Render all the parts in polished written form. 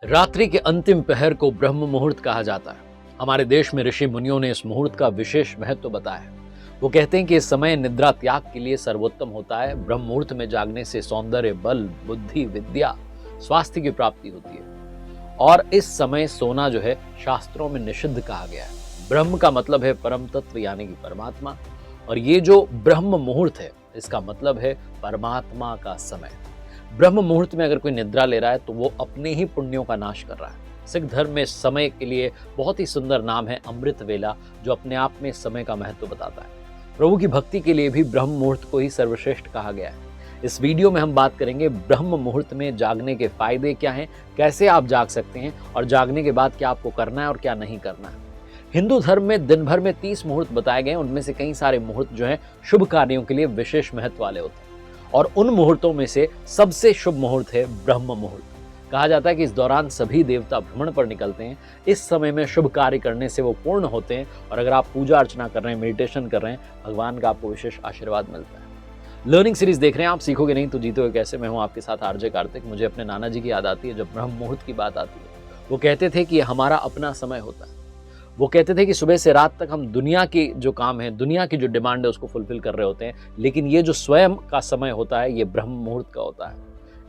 रात्रि के अंतिम पहर को ब्रह्म मुहूर्त कहा जाता है। हमारे देश में ऋषि मुनियों ने इस मुहूर्त का विशेष महत्व बताया है। वो कहते हैं कि इस समय निद्रा त्याग के लिए सर्वोत्तम होता है। ब्रह्म मुहूर्त में जागने से सौंदर्य, बल, बुद्धि, विद्या, स्वास्थ्य की प्राप्ति होती है। और इस समय सोना जो है शास्त्रों में निषिद्ध कहा गया है। ब्रह्म का मतलब है परम तत्व यानी कि परमात्मा, और ये जो ब्रह्म मुहूर्त है इसका मतलब है परमात्मा का समय। ब्रह्म मुहूर्त में अगर कोई निद्रा ले रहा है तो वो अपने ही पुण्यों का नाश कर रहा है। सिख धर्म में समय के लिए बहुत ही सुंदर नाम है अमृत वेला, जो अपने आप में समय का महत्व बताता है। प्रभु की भक्ति के लिए भी ब्रह्म मुहूर्त को ही सर्वश्रेष्ठ कहा गया है। इस वीडियो में हम बात करेंगे ब्रह्म मुहूर्त में जागने के फायदे क्या हैं, कैसे आप जाग सकते हैं और जागने के बाद क्या आपको करना है और क्या नहीं करना है। हिंदू धर्म में दिन भर में 30 मुहूर्त बताए गए हैं। उनमें से कई सारे मुहूर्त जो हैं शुभ कार्यों के लिए विशेष महत्व वाले होते हैं, और उन मुहूर्तों में से सबसे शुभ मुहूर्त है ब्रह्म मुहूर्त। कहा जाता है कि इस दौरान सभी देवता भ्रमण पर निकलते हैं। इस समय में शुभ कार्य करने से वो पूर्ण होते हैं, और अगर आप पूजा अर्चना कर रहे हैं, मेडिटेशन कर रहे हैं, भगवान का आपको विशेष आशीर्वाद मिलता है। लर्निंग सीरीज देख रहे हैं आप, सीखोगे नहीं तो जीतोगे कैसे। मैं हूं आपके साथ आरजे कार्तिक। मुझे अपने नाना जी की याद आती है जब ब्रह्म मुहूर्त की बात आती है। वो कहते थे कि हमारा अपना समय होता है। वो कहते थे कि सुबह से रात तक हम दुनिया की जो काम है, दुनिया की जो डिमांड है उसको फुलफिल कर रहे होते हैं, लेकिन ये जो स्वयं का समय होता है ये ब्रह्म मुहूर्त का होता है।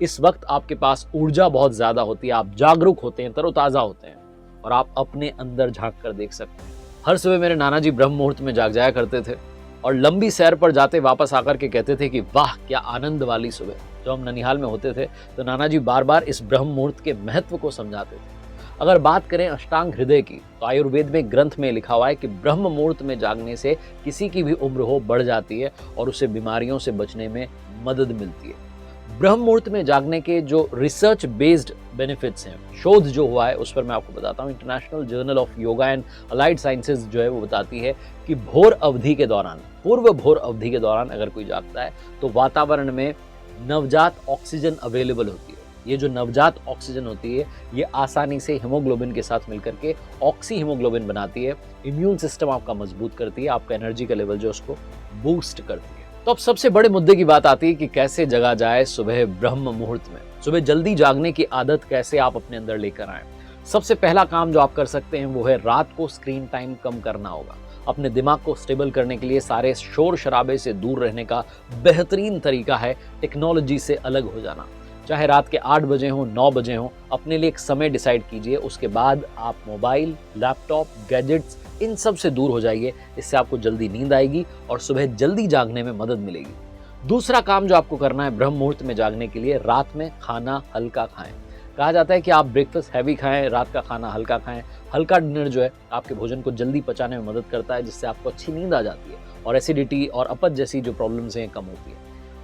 इस वक्त आपके पास ऊर्जा बहुत ज्यादा होती है, आप जागरूक होते हैं, तरोताजा होते हैं, और आप अपने अंदर झांक कर देख सकते हैं। हर सुबह मेरे नाना जी ब्रह्म मुहूर्त में जाग जाया करते थे, और लंबी सैर पर जाते वापस आकर के कहते थे कि वाह क्या आनंद वाली सुबह। जब हम ननिहाल में होते थे तो नाना जी बार बार इस ब्रह्म मुहूर्त के महत्व को समझाते थे। अगर बात करें अष्टांग हृदय की, तो आयुर्वेद में ग्रंथ में लिखा हुआ है कि ब्रह्म मुहूर्त में जागने से किसी की भी उम्र हो बढ़ जाती है और उसे बीमारियों से बचने में मदद मिलती है। ब्रह्म मुहूर्त में जागने के जो रिसर्च बेस्ड बेनिफिट्स हैं, शोध जो हुआ है उस पर मैं आपको बताता हूँ। International journal of yoga and allied sciences जो है वो बताती है कि भोर अवधि के दौरान, पूर्व भोर अवधि के दौरान अगर कोई जागता है तो वातावरण में नवजात ऑक्सीजन अवेलेबल होती है। ये जो नवजात ऑक्सीजन होती है ये आसानी से हीमोग्लोबिन के साथ मिलकर के ऑक्सी हीमोग्लोबिन बनाती है। इम्यून सिस्टम आपका मजबूत करती है, आपका एनर्जी का लेवल जो उसको बूस्ट करती है। तो अब सबसे बड़े मुद्दे की बात आती है कि कैसे जगा जाए सुबह ब्रह्म मुहूर्त में। सुबह जल्दी जागने की आदत कैसे आप अपने अंदर लेकर आए। सबसे पहला काम जो आप कर सकते हैं वो है रात को स्क्रीन टाइम कम करना होगा। अपने दिमाग को स्टेबल करने के लिए सारे शोर शराबे से दूर रहने का बेहतरीन तरीका है टेक्नोलॉजी से अलग हो जाना। चाहे रात के 8 बजे हो, 9 बजे हो, अपने लिए एक समय डिसाइड कीजिए। उसके बाद आप मोबाइल, लैपटॉप, गैजेट्स इन सब से दूर हो जाइए। इससे आपको जल्दी नींद आएगी और सुबह जल्दी जागने में मदद मिलेगी। दूसरा काम जो आपको करना है ब्रह्म मुहूर्त में जागने के लिए, रात में खाना हल्का खाएं। कहा जाता है कि आप ब्रेकफास्ट हैवी खाएं, रात का खाना हल्का खाएं। हल्का डिनर जो है आपके भोजन को जल्दी पचाने में मदद करता है, जिससे आपको अच्छी नींद आ जाती है और एसिडिटी और अपच जैसी जो प्रॉब्लम्स हैं कम होती है।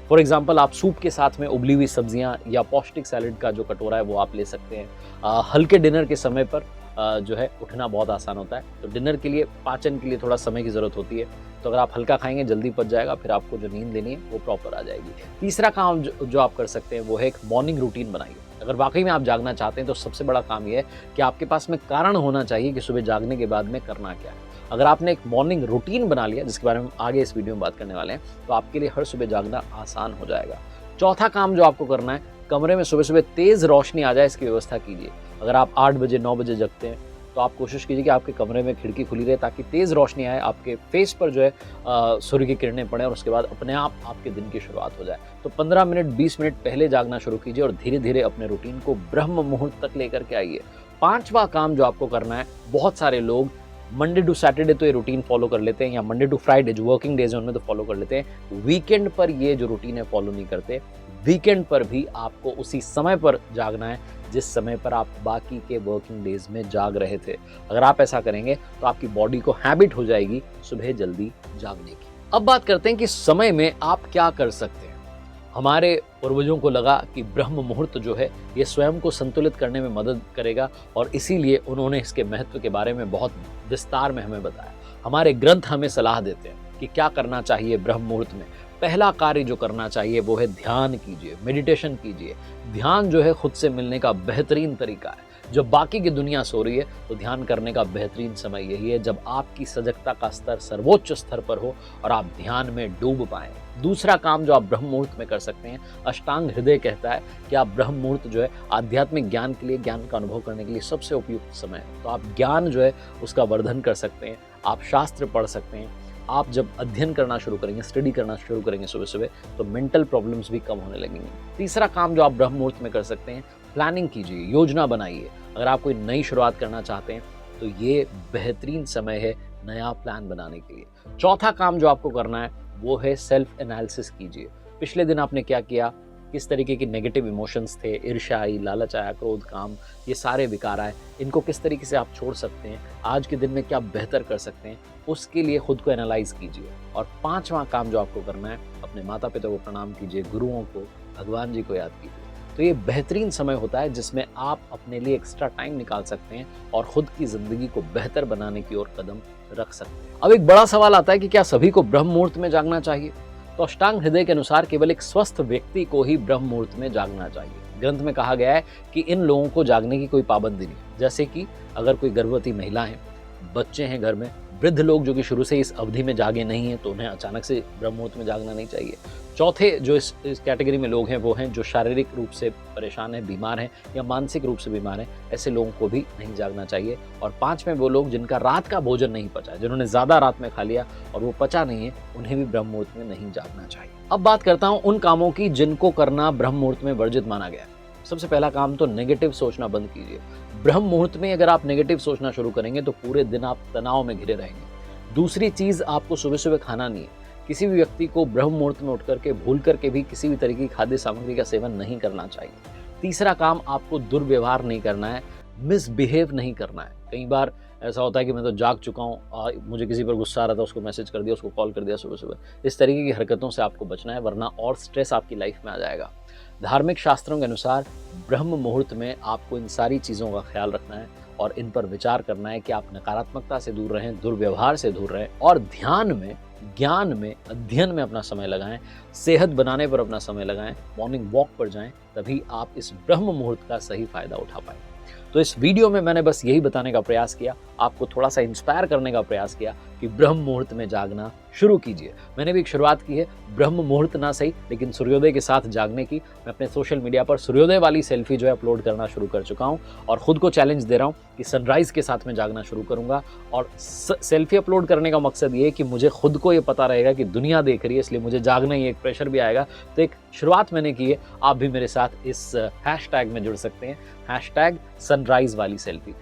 फॉर एग्जाम्पल, आप सूप के साथ में उबली हुई सब्जियां या पौष्टिक सैलेड का जो कटोरा है वो आप ले सकते हैं। हल्के डिनर के समय पर जो है उठना बहुत आसान होता है, तो डिनर के लिए पाचन के लिए थोड़ा समय की ज़रूरत होती है। तो अगर आप हल्का खाएंगे जल्दी पच जाएगा, फिर आपको जो नींद लेनी है वो प्रॉपर आ जाएगी। तीसरा काम जो आप कर सकते हैं वो है एक मॉर्निंग रूटीन बनाइए। अगर वाकई में आप जागना चाहते हैं तो सबसे बड़ा काम ये है कि आपके पास में कारण होना चाहिए कि सुबह जागने के बाद में करना क्या है। अगर आपने एक मॉर्निंग रूटीन बना लिया, जिसके बारे में हम आगे इस वीडियो में बात करने वाले हैं, तो आपके लिए हर सुबह जागना आसान हो जाएगा। चौथा काम जो आपको करना है, कमरे में सुबह सुबह तेज़ रोशनी आ जाए इसकी व्यवस्था कीजिए। अगर आप 8 बजे 9 बजे जगते हैं तो आप कोशिश कीजिए कि आपके कमरे में खिड़की खुली रहे, ताकि तेज़ रोशनी आए, आपके फेस पर जो है सूर्य की किरणें पड़े और उसके बाद अपने आप आपके दिन की शुरुआत हो जाए। तो 15 मिनट 20 मिनट पहले जागना शुरू कीजिए और धीरे धीरे अपने रूटीन को ब्रह्म मुहूर्त तक लेकर के आइए। पांचवा काम जो आपको करना है, बहुत सारे लोग मंडे टू सैटरडे तो ये रूटीन फॉलो कर लेते हैं, या मंडे टू फ्राइडे जो वर्किंग डेज हैं उनमें तो फॉलो कर लेते हैं। वीकेंड पर ये जो रूटीन है फॉलो नहीं करते। वीकेंड पर भी आपको उसी समय पर जागना है जिस समय पर आप बाकी के वर्किंग डेज में जाग रहे थे। अगर आप ऐसा करेंगे तो आपकी बॉडी को हैबिट हो जाएगी सुबह जल्दी जागने की। अब बात करते हैं कि समय में आप क्या कर सकते हैं। हमारे पूर्वजों को लगा कि ब्रह्म मुहूर्त जो है ये स्वयं को संतुलित करने में मदद करेगा, और इसीलिए उन्होंने इसके महत्व के बारे में बहुत विस्तार में हमें बताया। हमारे ग्रंथ हमें सलाह देते हैं कि क्या करना चाहिए ब्रह्म मुहूर्त में। पहला कार्य जो करना चाहिए वो है ध्यान कीजिए, मेडिटेशन कीजिए। ध्यान जो है खुद से मिलने का बेहतरीन तरीका है। जब बाकी की दुनिया सो रही है तो ध्यान करने का बेहतरीन समय यही है जब आपकी सजगता का स्तर सर्वोच्च स्तर पर हो और आप ध्यान में डूब पाएं। दूसरा काम जो आप ब्रह्म मुहूर्त में कर सकते हैं, अष्टांग हृदय कहता है कि आप ब्रह्म मुहूर्त जो है आध्यात्मिक ज्ञान के लिए, ज्ञान का अनुभव करने के लिए सबसे उपयुक्त समय है। तो आप ज्ञान जो है उसका वर्धन कर सकते हैं, आप शास्त्र पढ़ सकते हैं। आप जब अध्ययन करना शुरू करेंगे, स्टडी करना शुरू करेंगे सुबह सुबह, तो मेंटल प्रॉब्लम्स भी कम होने लगेंगे। तीसरा काम जो आप ब्रह्म मुहूर्त में कर सकते हैं, प्लानिंग कीजिए, योजना बनाइए। अगर आप कोई नई शुरुआत करना चाहते हैं तो ये बेहतरीन समय है नया प्लान बनाने के लिए। चौथा काम जो आपको करना है वो है सेल्फ एनालिसिस कीजिए। पिछले दिन आपने क्या किया, किस तरीके की नेगेटिव इमोशंस थे, ईर्ष्या आई, लालच आया, क्रोध, काम, ये सारे विकार आए, इनको किस तरीके से आप छोड़ सकते हैं, आज के दिन में क्या बेहतर कर सकते हैं, उसके लिए खुद को एनालाइज कीजिए। और पांचवा काम जो आपको करना है, अपने माता पिता को प्रणाम कीजिए, गुरुओं को, भगवान जी को याद कीजिए। तो ये बेहतरीन समय होता है जिसमें आप अपने लिए एक्स्ट्रा टाइम निकाल सकते हैं और खुद की जिंदगी को बेहतर बनाने की ओर कदम रख सकते हैं। अब एक बड़ा सवाल आता है कि क्या सभी को ब्रह्म मुहूर्त में जागना चाहिए? तो अष्टांग हृदय के अनुसार केवल एक स्वस्थ व्यक्ति को ही ब्रह्म मुहूर्त में जागना चाहिए। ग्रंथ में कहा गया है कि इन लोगों को जागने की कोई पाबंदी नहीं, जैसे कि अगर कोई गर्भवती महिला है, बच्चे हैं घर में, वृद्ध लोग जो कि शुरू से इस अवधि में जागे नहीं हैं, तो उन्हें अचानक से ब्रह्म मुहूर्त में जागना नहीं चाहिए। चौथे जो इस कैटेगरी में लोग हैं वो हैं जो शारीरिक रूप से परेशान हैं, बीमार हैं या मानसिक रूप से बीमार हैं, ऐसे लोगों को भी नहीं जागना चाहिए। और पांचवें वो लोग जिनका रात का भोजन नहीं पचा, जिन्होंने ज़्यादा रात में खा लिया और वो पचा नहीं है, उन्हें भी ब्रह्म मुहूर्त में नहीं जागना चाहिए। अब बात करता हूँ उन कामों की जिनको करना ब्रह्म मुहूर्त में वर्जित माना गया है। सबसे पहला काम तो नेगेटिव सोचना बंद कीजिए। ब्रह्म मुहूर्त में अगर आप नेगेटिव सोचना शुरू करेंगे तो पूरे दिन आप तनाव में घिरे रहेंगे। दूसरी चीज़, आपको सुबह सुबह खाना नहीं है। किसी भी व्यक्ति को ब्रह्म मुहूर्त में उठ करके भूल करके भी किसी भी तरीके की खाद्य सामग्री का सेवन नहीं करना चाहिए। तीसरा काम, आपको दुर्व्यवहार नहीं करना है, मिसबिहेव नहीं करना है। कई बार ऐसा होता है कि मैं तो जाग चुका हूँ, मुझे किसी पर गुस्सा आ रहा था, उसको मैसेज कर दिया, उसको कॉल कर दिया सुबह सुबह। इस तरीके की हरकतों से आपको बचना है, वरना और स्ट्रेस आपकी लाइफ में आ जाएगा। धार्मिक शास्त्रों के अनुसार ब्रह्म मुहूर्त में आपको इन सारी चीज़ों का ख्याल रखना है और इन पर विचार करना है कि आप नकारात्मकता से दूर रहें, दुर्व्यवहार से दूर रहें और ध्यान में, ज्ञान में, अध्ययन में अपना समय लगाएं, सेहत बनाने पर अपना समय लगाएं, मॉर्निंग वॉक पर जाएं, तभी आप इस ब्रह्म मुहूर्त का सही फायदा उठा पाएं। तो इस वीडियो में मैंने बस यही बताने का प्रयास किया, आपको थोड़ा सा इंस्पायर करने का प्रयास किया कि ब्रह्म मुहूर्त में जागना शुरू कीजिए। मैंने भी एक शुरुआत की है, ब्रह्म मुहूर्त ना सही लेकिन सूर्योदय के साथ जागने की। मैं अपने सोशल मीडिया पर सूर्योदय वाली सेल्फी जो है अपलोड करना शुरू कर चुका हूं और खुद को चैलेंज दे रहा हूं कि सनराइज के साथ में जागना शुरू करूंगा। और सेल्फी अपलोड करने का मकसद ये है कि मुझे खुद को ये पता रहेगा कि दुनिया देख रही है, इसलिए मुझे जागना ही, एक प्रेशर भी आएगा। तो एक शुरुआत मैंने की है, आप भी मेरे साथ इस हैशटैग में जुड़ सकते हैं, हैशटैग सनराइज वाली सेल्फी।